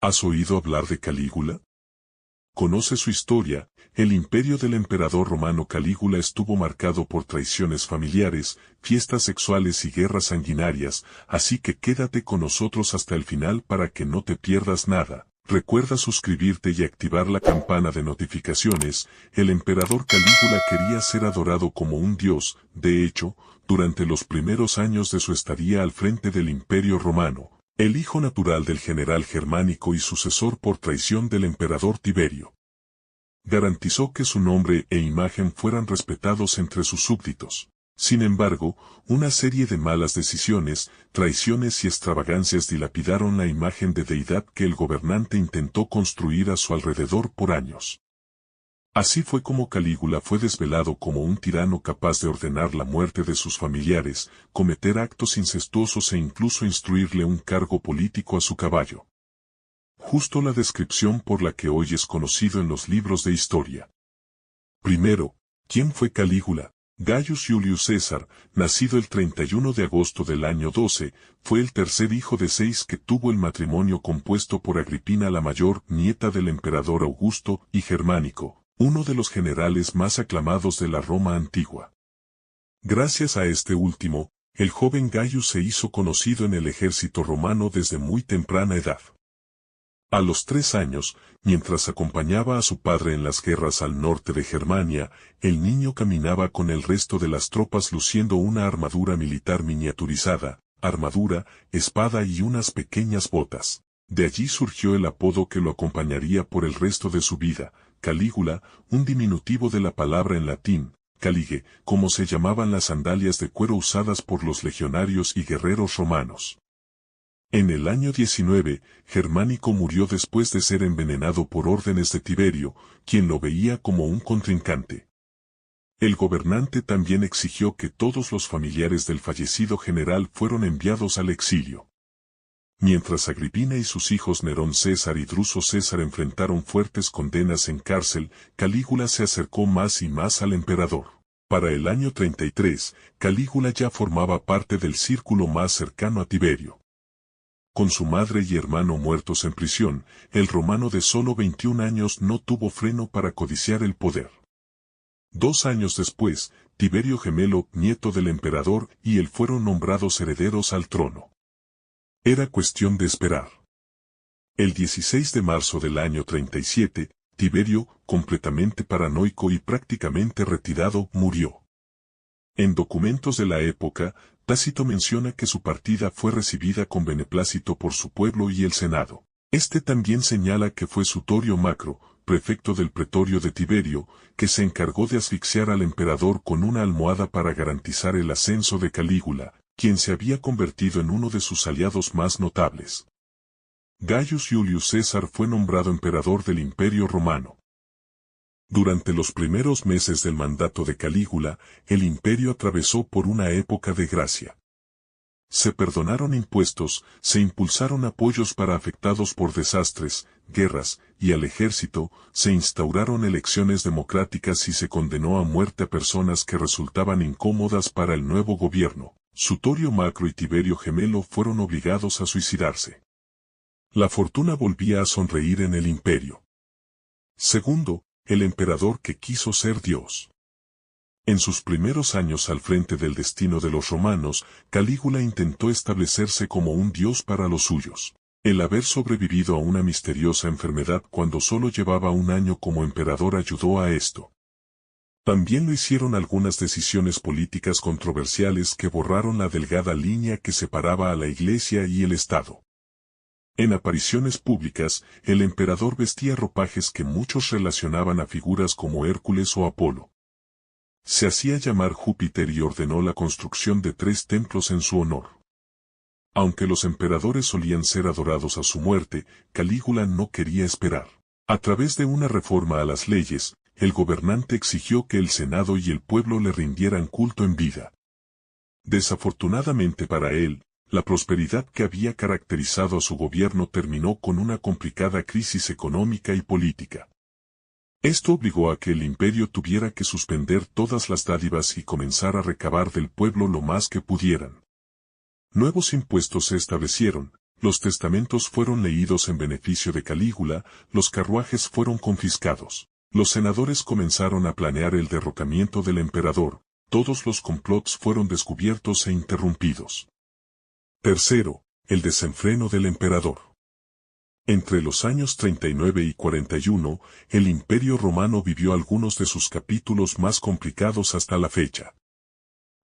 ¿Has oído hablar de Calígula? Conoce su historia. El imperio del emperador romano Calígula estuvo marcado por traiciones familiares, fiestas sexuales y guerras sanguinarias, así que quédate con nosotros hasta el final para que no te pierdas nada. Recuerda suscribirte y activar la campana de notificaciones. El emperador Calígula quería ser adorado como un dios. De hecho, durante los primeros años de su estadía al frente del imperio romano, el hijo natural del general germánico y sucesor por traición del emperador Tiberio, garantizó que su nombre e imagen fueran respetados entre sus súbditos. Sin embargo, una serie de malas decisiones, traiciones y extravagancias dilapidaron la imagen de deidad que el gobernante intentó construir a su alrededor por años. Así fue como Calígula fue desvelado como un tirano capaz de ordenar la muerte de sus familiares, cometer actos incestuosos e incluso instruirle un cargo político a su caballo. Justo la descripción por la que hoy es conocido en los libros de historia. Primero, ¿quién fue Calígula? Gaius Iulius César, nacido el 31 de agosto del año 12, fue el tercer hijo de 6 que tuvo el matrimonio compuesto por Agripina la Mayor, nieta del emperador Augusto, y Germánico, uno de los generales más aclamados de la Roma antigua. Gracias a este último, el joven Gaius se hizo conocido en el ejército romano desde muy temprana edad. A los 3 años, mientras acompañaba a su padre en las guerras al norte de Germania, el niño caminaba con el resto de las tropas luciendo una armadura militar miniaturizada, armadura, espada y unas pequeñas botas. De allí surgió el apodo que lo acompañaría por el resto de su vida, Calígula, un diminutivo de la palabra en latín, caligue, como se llamaban las sandalias de cuero usadas por los legionarios y guerreros romanos. En el año 19, Germánico murió después de ser envenenado por órdenes de Tiberio, quien lo veía como un contrincante. El gobernante también exigió que todos los familiares del fallecido general fueran enviados al exilio. Mientras Agripina y sus hijos Nerón César y Druso César enfrentaron fuertes condenas en cárcel, Calígula se acercó más y más al emperador. Para el año 33, Calígula ya formaba parte del círculo más cercano a Tiberio. Con su madre y hermano muertos en prisión, el romano de solo 21 años no tuvo freno para codiciar el poder. 2 años después, Tiberio Gemelo, nieto del emperador, y él fueron nombrados herederos al trono. Era cuestión de esperar. El 16 de marzo del año 37, Tiberio, completamente paranoico y prácticamente retirado, murió. En documentos de la época, Tácito menciona que su partida fue recibida con beneplácito por su pueblo y el Senado. Este también señala que fue Sutorio Macro, prefecto del pretorio de Tiberio, que se encargó de asfixiar al emperador con una almohada para garantizar el ascenso de Calígula, quien se había convertido en uno de sus aliados más notables. Gaius Iulius César fue nombrado emperador del Imperio Romano. Durante los primeros meses del mandato de Calígula, el imperio atravesó por una época de gracia. Se perdonaron impuestos, se impulsaron apoyos para afectados por desastres, guerras, y al ejército, se instauraron elecciones democráticas y se condenó a muerte a personas que resultaban incómodas para el nuevo gobierno. Sutorio Macro y Tiberio Gemelo fueron obligados a suicidarse. La fortuna volvía a sonreír en el imperio. Segundo, el emperador que quiso ser Dios. En sus primeros años al frente del destino de los romanos, Calígula intentó establecerse como un dios para los suyos. El haber sobrevivido a una misteriosa enfermedad cuando solo llevaba 1 año como emperador ayudó a esto. También lo hicieron algunas decisiones políticas controversiales que borraron la delgada línea que separaba a la Iglesia y el Estado. En apariciones públicas, el emperador vestía ropajes que muchos relacionaban a figuras como Hércules o Apolo. Se hacía llamar Júpiter y ordenó la construcción de 3 templos en su honor. Aunque los emperadores solían ser adorados a su muerte, Calígula no quería esperar. A través de una reforma a las leyes, el gobernante exigió que el Senado y el pueblo le rindieran culto en vida. Desafortunadamente para él, la prosperidad que había caracterizado a su gobierno terminó con una complicada crisis económica y política. Esto obligó a que el imperio tuviera que suspender todas las dádivas y comenzar a recabar del pueblo lo más que pudieran. Nuevos impuestos se establecieron, Los testamentos fueron leídos en beneficio de Calígula, los carruajes fueron confiscados. Los senadores comenzaron a planear el derrocamiento del emperador, todos los complots fueron descubiertos e interrumpidos. Tercero, el desenfreno del emperador. Entre los años 39 y 41, el Imperio Romano vivió algunos de sus capítulos más complicados hasta la fecha.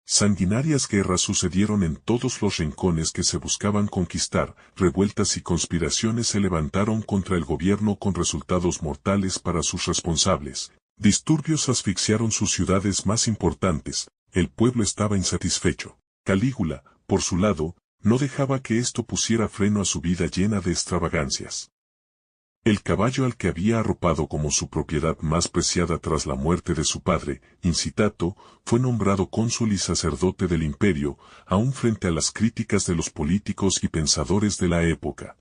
Sanguinarias guerras sucedieron en todos los rincones que se buscaban conquistar, revueltas y conspiraciones se levantaron contra el gobierno con resultados mortales para sus responsables. Disturbios asfixiaron sus ciudades más importantes, el pueblo estaba insatisfecho. Calígula, por su lado, no dejaba que esto pusiera freno a su vida llena de extravagancias. El caballo al que había arropado como su propiedad más preciada tras la muerte de su padre, Incitato, fue nombrado cónsul y sacerdote del imperio, aún frente a las críticas de los políticos y pensadores de la época.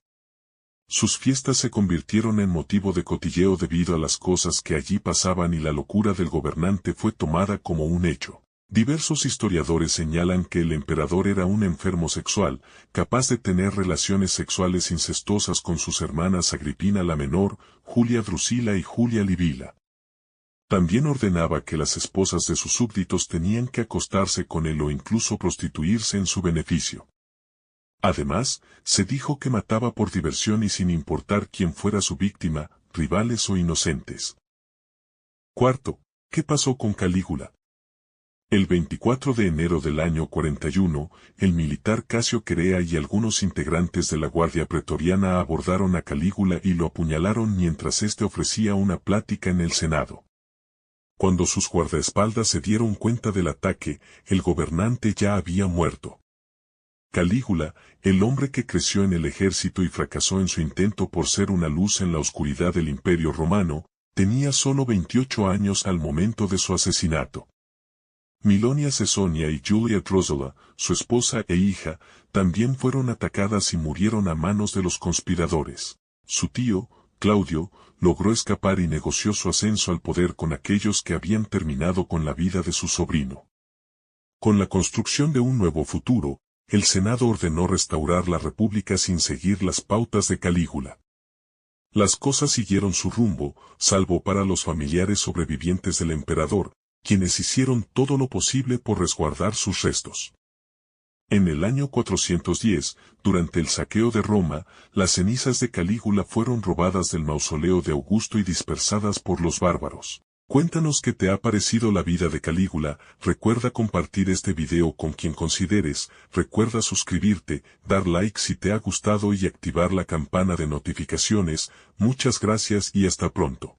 Sus fiestas se convirtieron en motivo de cotilleo debido a las cosas que allí pasaban y la locura del gobernante fue tomada como un hecho. Diversos historiadores señalan que el emperador era un enfermo sexual, capaz de tener relaciones sexuales incestuosas con sus hermanas Agripina la Menor, Julia Drusila y Julia Livila. También ordenaba que las esposas de sus súbditos tenían que acostarse con él o incluso prostituirse en su beneficio. Además, se dijo que mataba por diversión y sin importar quién fuera su víctima, rivales o inocentes. Cuarto, ¿qué pasó con Calígula? El 24 de enero del año 41, el militar Casio Querea y algunos integrantes de la Guardia Pretoriana abordaron a Calígula y lo apuñalaron mientras éste ofrecía una plática en el Senado. Cuando sus guardaespaldas se dieron cuenta del ataque, el gobernante ya había muerto. Calígula, el hombre que creció en el ejército y fracasó en su intento por ser una luz en la oscuridad del Imperio Romano, tenía solo 28 años al momento de su asesinato. Milonia Cesonia y Julia Drusilla, su esposa e hija, también fueron atacadas y murieron a manos de los conspiradores. Su tío, Claudio, logró escapar y negoció su ascenso al poder con aquellos que habían terminado con la vida de su sobrino. Con la construcción de un nuevo futuro, el Senado ordenó restaurar la República sin seguir las pautas de Calígula. Las cosas siguieron su rumbo, salvo para los familiares sobrevivientes del emperador, quienes hicieron todo lo posible por resguardar sus restos. En el año 410, durante el saqueo de Roma, las cenizas de Calígula fueron robadas del mausoleo de Augusto y dispersadas por los bárbaros. Cuéntanos qué te ha parecido la vida de Calígula, recuerda compartir este video con quien consideres, recuerda suscribirte, dar like si te ha gustado y activar la campana de notificaciones. Muchas gracias y hasta pronto.